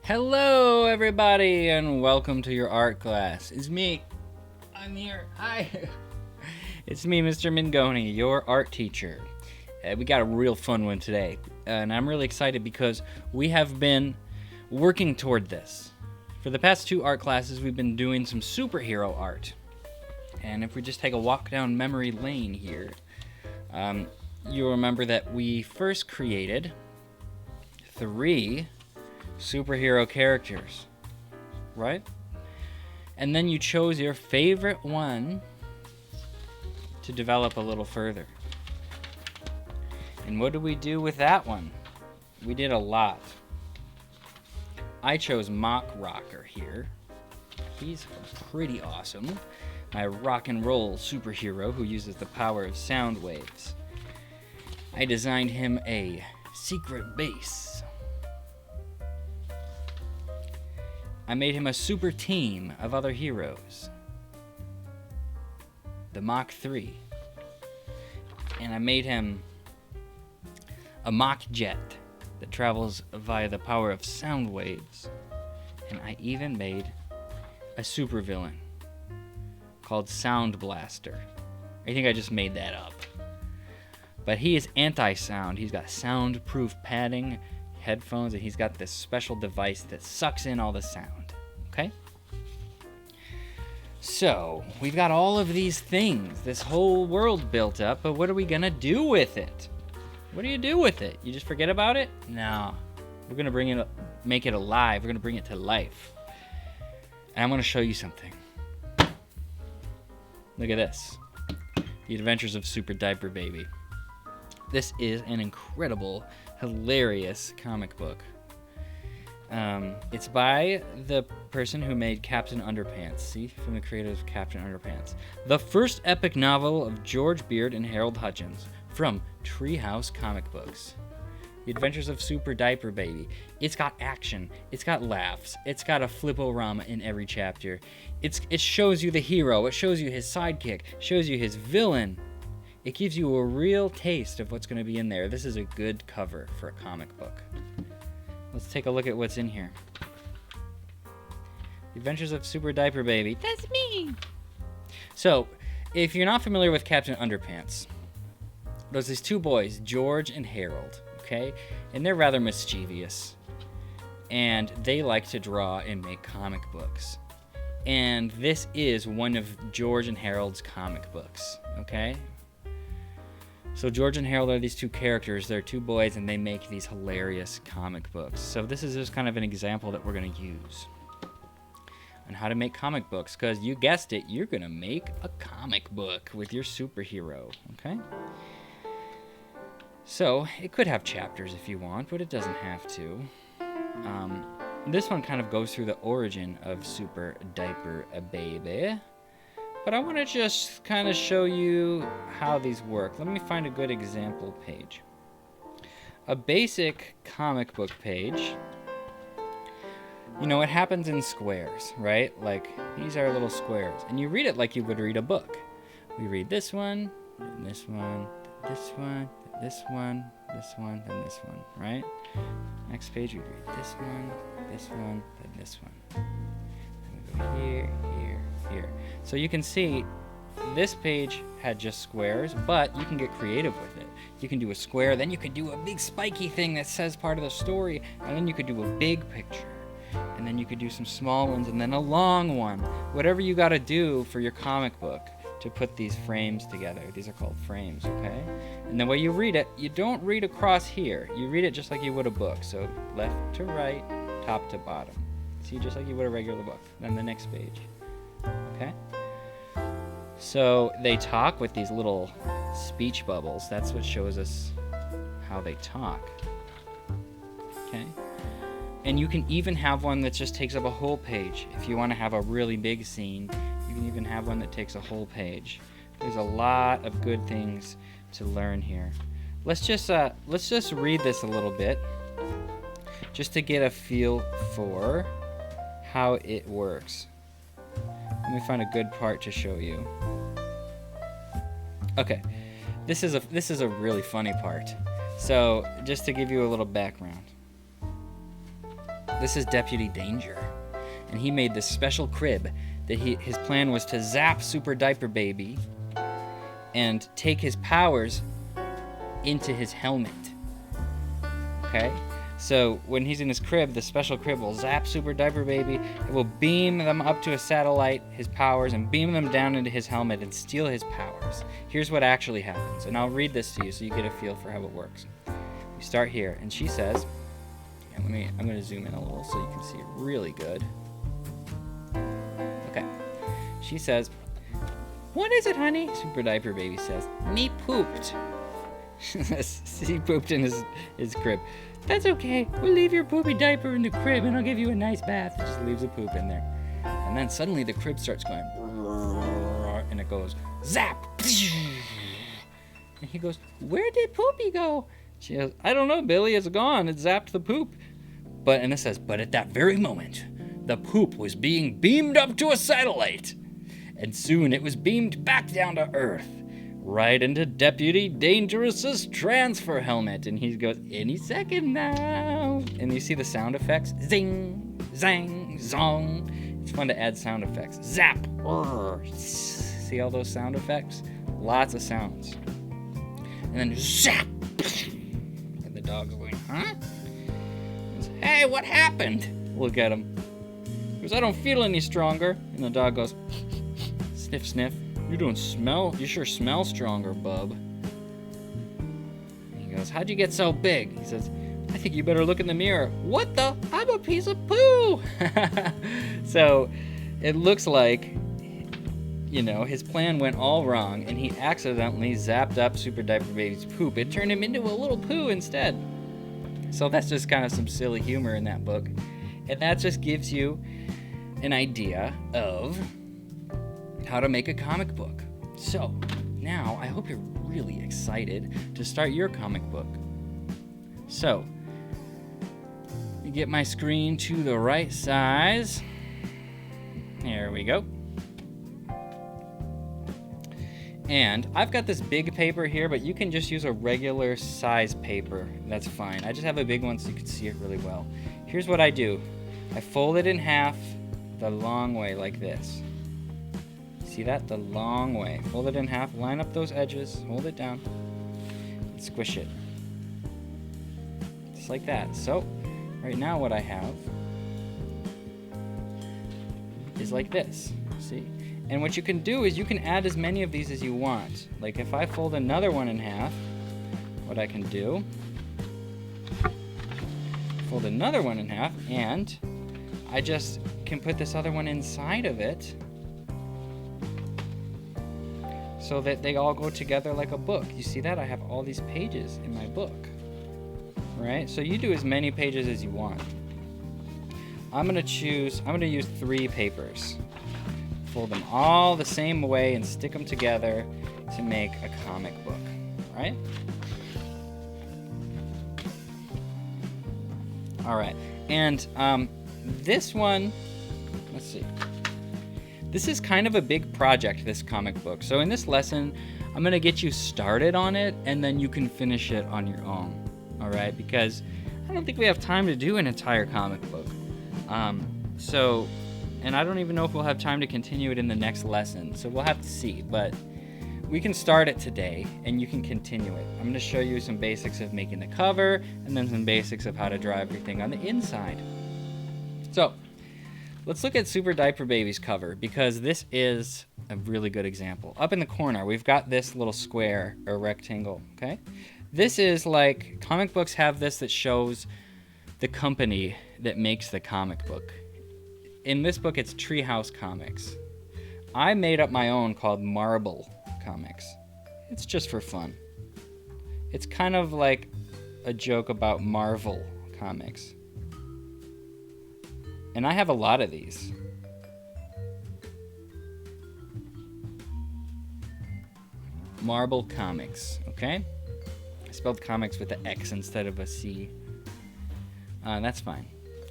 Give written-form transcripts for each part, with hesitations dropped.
Hello, everybody, and welcome to your art class. It's me. I'm here. Hi. It's me, Mr. Mingoni, your art teacher. We got a real fun one today, and I'm really excited because we have been working toward this. For the past two art classes, we've been doing some superhero art. And if we just take a walk down memory lane here, you'll remember that we first created 3 superhero characters, right? And then you chose your favorite one to develop a little further. And what did we do with that one? We did a lot. I chose Mock Rocker here. He's pretty awesome. My rock and roll superhero who uses the power of sound waves. I designed him a secret base. I made him a super team of other heroes. The Mach 3. And I made him a Mach jet that travels via the power of sound waves. And I even made a supervillain called Sound Blaster. I think I just made that up. But he is anti-sound. He's got soundproof padding, headphones, and he's got this special device that sucks in all the sound. Okay? So, we've got all of these things, this whole world built up, but what are we gonna do with it? What do you do with it? You just forget about it? No. We're gonna make it alive. We're gonna bring it to life. And I'm gonna show you something. Look at this. The Adventures of Super Diaper Baby. This is an incredible, hilarious comic book. It's by the person who made Captain Underpants. See, from the creators of Captain Underpants. The first epic novel of George Beard and Harold Hutchins from Treehouse Comic Books. The Adventures of Super Diaper Baby. It's got action. It's got laughs. It's got a flip-o-rama in every chapter. It shows you the hero. It shows you his sidekick. Shows you his villain. It gives you a real taste of what's going to be in there. This is a good cover for a comic book. Let's take a look at what's in here. The Adventures of Super Diaper Baby. That's me! So, if you're not familiar with Captain Underpants, there's these 2 boys, George and Harold, okay? And they're rather mischievous. And they like to draw and make comic books. And this is one of George and Harold's comic books, okay? So George and Harold are these 2 characters. They're 2 boys, and they make these hilarious comic books. So this is just kind of an example that we're going to use on how to make comic books. Because you guessed it, you're going to make a comic book with your superhero, okay? So it could have chapters if you want, but it doesn't have to. This one kind of goes through the origin of Super Diaper Baby. But I want to just kind of show you how these work. Let me find a good example page. A basic comic book page, you know, it happens in squares, right? Like, these are little squares. And you read it like you would read a book. We read this one, and this one, this one, this one, this one, then this one, right? Next page, we read this one, then this one. And we go here, here, here. So you can see this page had just squares, but you can get creative with it. You can do a square, then you could do a big spiky thing that says part of the story, and then you could do a big picture. And then you could do some small ones, and then a long one. Whatever you gotta do for your comic book to put these frames together. These are called frames, okay? And the way you read it, you don't read across here. You read it just like you would a book. So left to right, top to bottom. See, just like you would a regular book. Then the next page, okay? So they talk with these little speech bubbles. That's what shows us how they talk, okay? And you can even have one that just takes up a whole page. If you want to have a really big scene, you can even have one that takes a whole page. There's a lot of good things to learn here. Let's just read this a little bit, just to get a feel for how it works. Let me find a good part to show you. Okay, this is a really funny part. So just to give you a little background. This is Deputy Danger. And he made this special crib that his plan was to zap Super Diaper Baby and take his powers into his helmet. Okay? So when he's in his crib, the special crib will zap Super Diaper Baby. It will beam them up to a satellite, his powers, and beam them down into his helmet and steal his powers. Here's what actually happens. And I'll read this to you so you get a feel for how it works. We start here, and she says, I'm going to zoom in a little so you can see it really good. Okay. She says, "What is it, honey?" Super Diaper Baby says, "Me pooped." He pooped in his crib. "That's okay. We'll leave your poopy diaper in the crib and I'll give you a nice bath." It just leaves a poop in there. And then suddenly the crib starts going, and it goes, zap! And he goes, "Where did Poopy go?" She goes, "I don't know, Billy. It's gone. It zapped the poop." And it says, "But at that very moment, the poop was being beamed up to a satellite. And soon it was beamed back down to Earth, right into Deputy Dangerous's transfer helmet." And he goes, "Any second now." And you see the sound effects? Zing, zang, zong. It's fun to add sound effects. Zap. See all those sound effects? Lots of sounds. And then zap. And the dog's going, "Huh?" He goes, "Hey, what happened?" Look at him. He goes, "I don't feel any stronger." And the dog goes, sniff, sniff. You sure smell stronger, bub." And he goes, "How'd you get so big?" He says, "I think you better look in the mirror." "What the? I'm a piece of poo." So it looks like, his plan went all wrong and he accidentally zapped up Super Diaper Baby's poop. It turned him into a little poo instead. So that's just kind of some silly humor in that book. And that just gives you an idea of how to make a comic book. So now I hope you're really excited to start your comic book. So you get my screen to the right size. There we go. And I've got this big paper here, but you can just use a regular size paper. That's fine. I just have a big one so you can see it really well. Here's what I do. I fold it in half the long way like this. See that? The long way. Fold it in half, line up those edges, hold it down, and squish it. Just like that. So, right now what I have is like this. See? And what you can do is you can add as many of these as you want. Like if I fold another one in half, what I can do, fold another one in half, and I just can put this other one inside of it so that they all go together like a book. You see that? I have all these pages in my book, right? So you do as many pages as you want. I'm gonna use 3 papers. Fold them all the same way and stick them together to make a comic book, right? All right, and this one, let's see. This is kind of a big project, this comic book. So in this lesson, I'm gonna get you started on it and then you can finish it on your own, all right? Because I don't think we have time to do an entire comic book. And I don't even know if we'll have time to continue it in the next lesson, so we'll have to see. But we can start it today, and you can continue it. I'm going to show you some basics of making the cover, and then some basics of how to draw everything on the inside. So, let's look at Super Diaper Baby's cover, because this is a really good example. Up in the corner, we've got this little square, or rectangle, okay? This is like, comic books have this that shows the company that makes the comic book. In this book, it's Treehouse Comics. I made up my own called Marble Comics. It's just for fun. It's kind of like a joke about Marvel Comics. And I have a lot of these. Marble Comics, okay? I spelled comics with an X instead of a C. That's fine.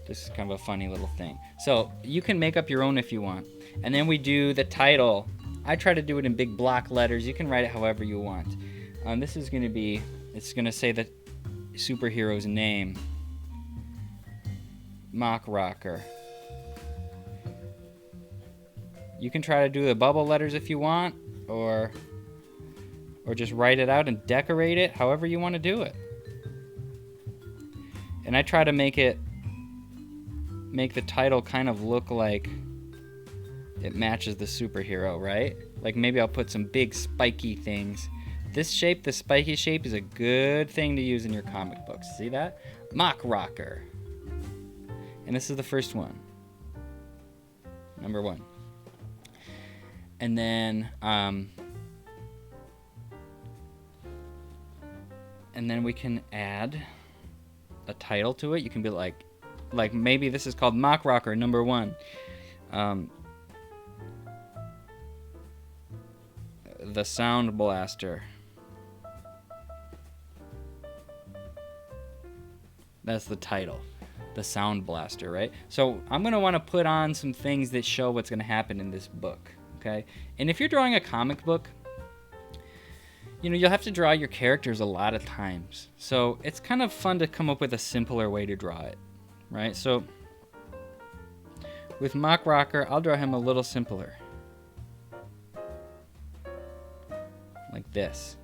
This is kind of a funny little thing. So you can make up your own if you want. And then we do the title. I try to do it in big block letters. You can write it however you want. This is going to be, it's going to say the superhero's name. Mock Rocker. You can try to do the bubble letters if you want, or just write it out and decorate it however you want to do it. And I try to make the title kind of look like it matches the superhero, right? Like maybe I'll put some big spiky things. This shape, the spiky shape, is a good thing to use in your comic books. See that? Mock Rocker. And this is the first one. Number 1. And then we can add a title to it. You can be like maybe this is called Mock Rocker number 1. The Sound Blaster. That's the title. The Sound Blaster, right? So I'm going to want to put on some things that show what's going to happen in this book, okay? And if you're drawing a comic book, you'll have to draw your characters a lot of times. So it's kind of fun to come up with a simpler way to draw it, right? So with Mock Rocker, I'll draw him a little simpler. Like this.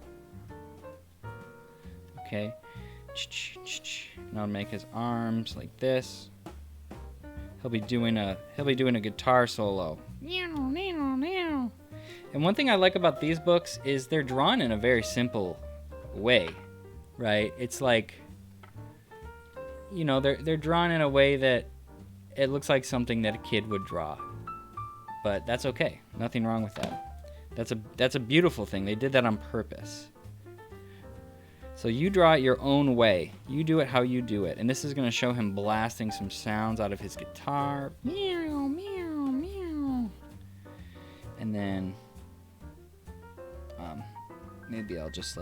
Okay? And I'll make his arms like this. He'll be doing a guitar solo. And one thing I like about these books is they're drawn in a very simple way, right? It's like, they're drawn in a way that it looks like something that a kid would draw. But that's okay. Nothing wrong with that. That's a beautiful thing. They did that on purpose. So you draw it your own way. You do it how you do it. And this is going to show him blasting some sounds out of his guitar. Meow, meow, meow. And then maybe I'll just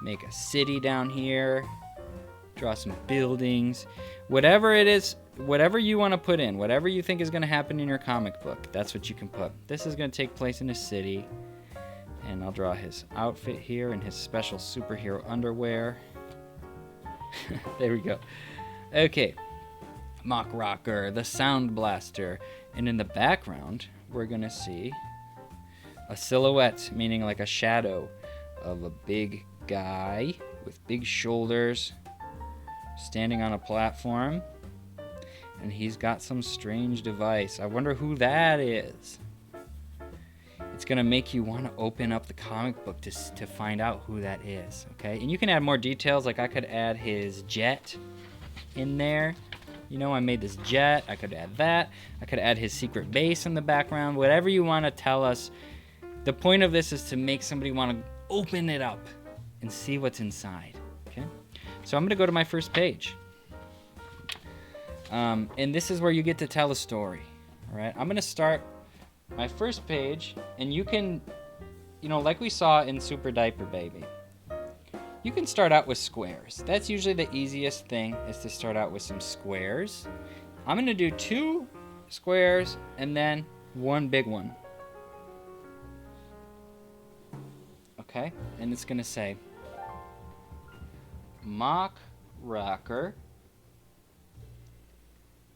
make a city down here. Draw some buildings. Whatever it is, whatever you want to put in, whatever you think is going to happen in your comic book, that's what you can put. This is going to take place in a city. And I'll draw his outfit here and his special superhero underwear. There we go. Okay. Mock Rocker, the Sound Blaster. And in the background, we're going to see a silhouette, meaning like a shadow of a big guy with big shoulders standing on a platform. And he's got some strange device. I wonder who that is. It's going to make you want to open up the comic book to find out who that is, okay? And you can add more details, like I could add his jet in there. I made this jet. I could add that. I could add his secret base in the background. Whatever you want to tell us. The point of this is to make somebody want to open it up and see what's inside, okay? So I'm going to go to my first page. And this is where you get to tell a story, all right? I'm going to start my first page, and you can, like we saw in Super Diaper Baby, you can start out with squares. That's usually the easiest thing, is to start out with some squares. I'm going to do 2 squares and then 1 big one. Okay? And it's going to say, Mock Rocker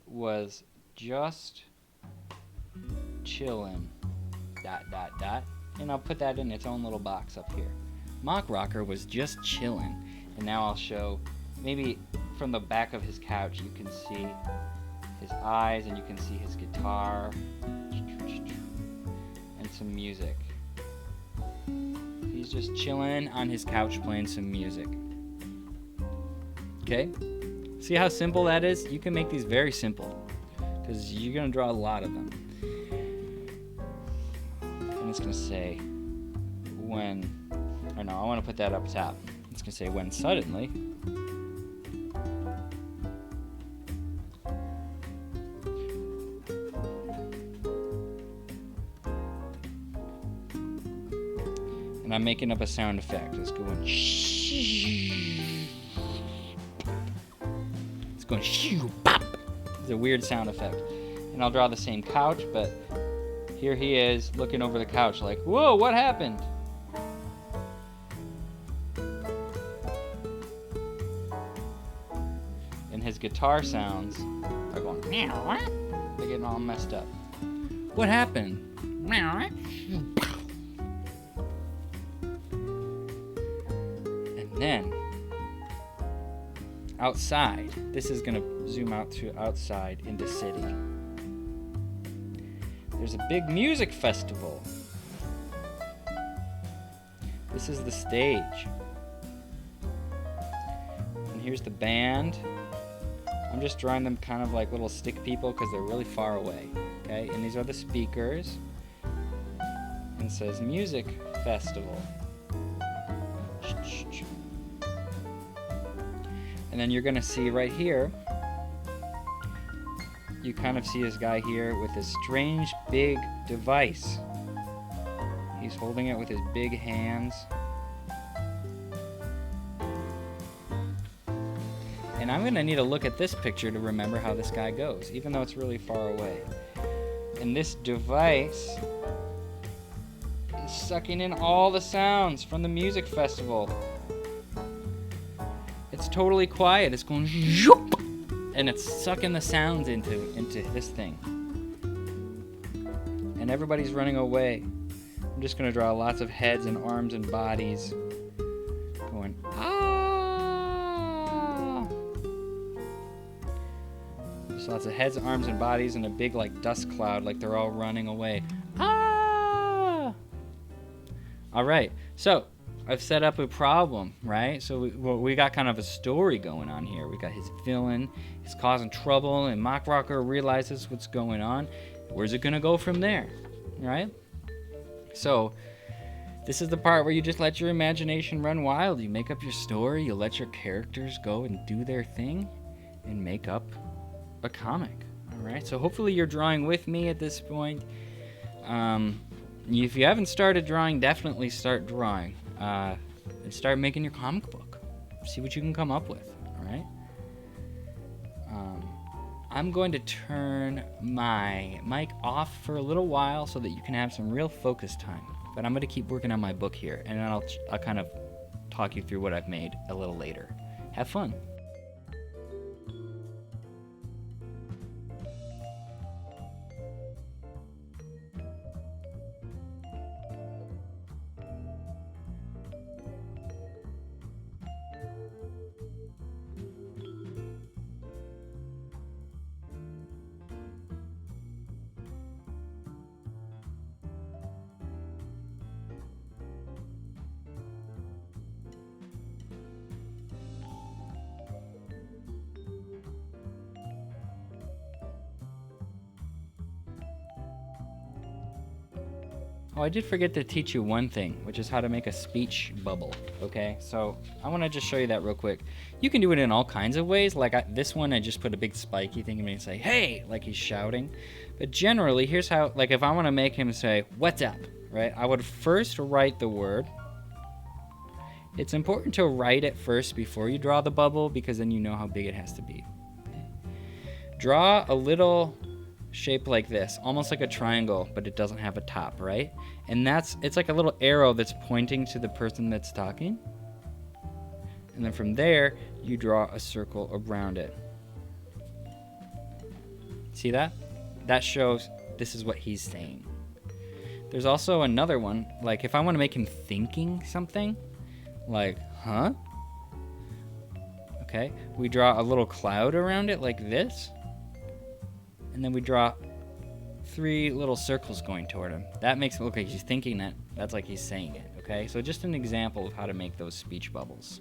was just chillin', ... and I'll put that in its own little box up here. Mock Rocker was just chillin', and now I'll show, maybe from the back of his couch you can see his eyes and you can see his guitar and some music. He's just chillin' on his couch playing some music. Okay? See how simple that is? You can make these very simple, because you're going to draw a lot of them. And it's going to say, I want to put that up top. It's going to say, when suddenly, and I'm making up a sound effect. It's going, it's going, shoo, pop. It's a weird sound effect. And I'll draw the same couch, but here he is looking over the couch like, whoa, what happened? And his guitar sounds are going. They're getting all messed up. What happened? And then, outside, this is gonna zoom out to outside in the city. There's a big music festival. This is the stage. And here's the band. I'm just drawing them kind of like little stick people because they're really far away. Okay, and these are the speakers. And it says music festival. And then you're gonna see right here, you kind of see this guy here with this strange big device. He's holding it with his big hands. And I'm gonna need to look at this picture to remember how this guy goes, even though it's really far away. And this device is sucking in all the sounds from the music festival. It's totally quiet. It's going zoop, and it's sucking the sounds into this thing. And everybody's running away. I'm just gonna draw lots of heads and arms and bodies going ah. Just lots of heads, arms, and bodies, and a big like dust cloud, like they're all running away. Ah! All right, so I've set up a problem, right? So we got kind of a story going on here. We got his villain, he's causing trouble, and Mock Rocker realizes what's going on. Where's it gonna go from there, right? So this is the part where you just let your imagination run wild. You make up your story, you let your characters go and do their thing, and make up a comic, all right? So hopefully you're drawing with me at this point. If you haven't started drawing, definitely start drawing. And start making your comic book. See what you can come up with, all right? I'm going to turn my mic off for a little while so that you can have some real focus time. But I'm going to keep working on my book here, and then I'll kind of talk you through what I've made a little later. Have fun. Oh, I did forget to teach you one thing, which is how to make a speech bubble, okay? So I want to just show you that real quick. You can do it in all kinds of ways. Like this one, I just put a big spiky thing and say, hey, like he's shouting. But generally, here's how, like if I want to make him say, what's up, right? I would first write the word. It's important to write it first before you draw the bubble because then you know how big it has to be. Draw a little shape like this, almost like a triangle, but it doesn't have a top, right? And it's like a little arrow that's pointing to the person that's talking. And then from there, you draw a circle around it. See that? That shows this is what he's saying. There's also another one, like if I want to make him thinking something, like, huh? Okay, we draw a little cloud around it like this. And then we draw 3 little circles going toward him. That makes it look like he's thinking that. That's like he's saying it, okay? So just an example of how to make those speech bubbles.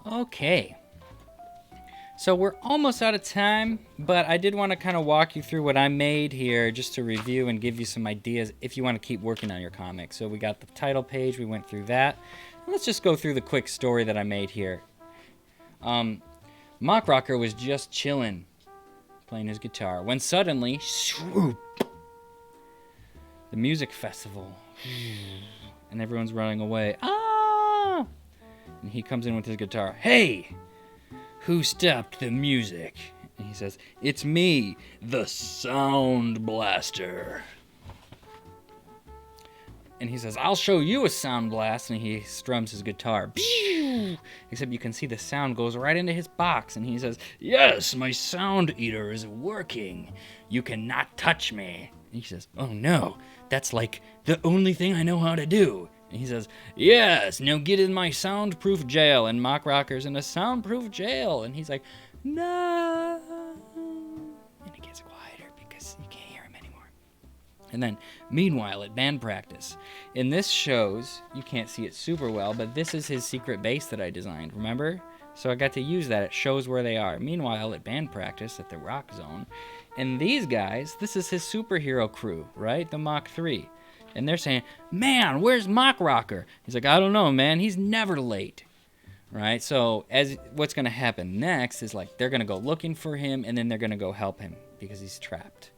Okay. So we're almost out of time, but I did want to kind of walk you through what I made here just to review and give you some ideas if you want to keep working on your comic. So we got the title page, we went through that. Let's just go through the quick story that I made here. Mock Rocker was just chilling, playing his guitar, when suddenly, swoop, the music festival, and everyone's running away. Ah! And he comes in with his guitar. Hey! Who stopped the music? And he says, it's me, the Sound Blaster. And he says, I'll show you a sound blast. And he strums his guitar. Except you can see the sound goes right into his box. And he says, yes, my sound eater is working. You cannot touch me. And he says, oh no, that's like the only thing I know how to do. And he says, yes, now get in my soundproof jail. And Mock Rocker's in a soundproof jail. And he's like, no. And he gets quieter because you can't hear him anymore. And then, meanwhile, at band practice, in this shows, you can't see it super well, but this is his secret base that I designed, remember? So I got to use that. It shows where they are. Meanwhile, at band practice at the Rock Zone, and these guys, this is his superhero crew, right? The Mach 3. And they're saying, man, where's Mock Rocker? He's like, I don't know, man. He's never late. Right? So what's going to happen next is like they're going to go looking for him, and then they're going to go help him because he's trapped.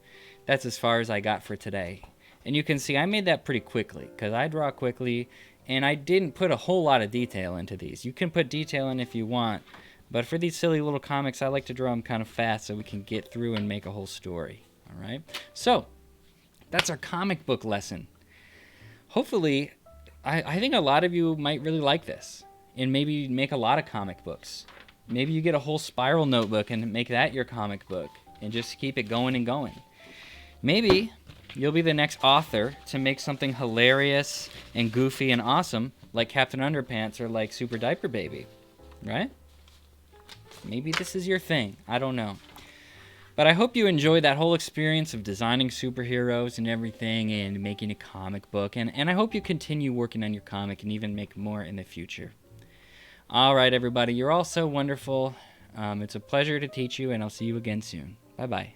That's as far as I got for today. And you can see I made that pretty quickly because I draw quickly, and I didn't put a whole lot of detail into these. You can put detail in if you want, but for these silly little comics, I like to draw them kind of fast so we can get through and make a whole story. All right? So that's our comic book lesson. Hopefully, I think a lot of you might really like this and maybe make a lot of comic books. Maybe you get a whole spiral notebook and make that your comic book and just keep it going and going. Maybe you'll be the next author to make something hilarious and goofy and awesome like Captain Underpants or like Super Diaper Baby, right? Maybe this is your thing. I don't know. But I hope you enjoyed that whole experience of designing superheroes and everything and making a comic book. And I hope you continue working on your comic and even make more in the future. All right, everybody. You're all so wonderful. It's a pleasure to teach you, and I'll see you again soon. Bye-bye.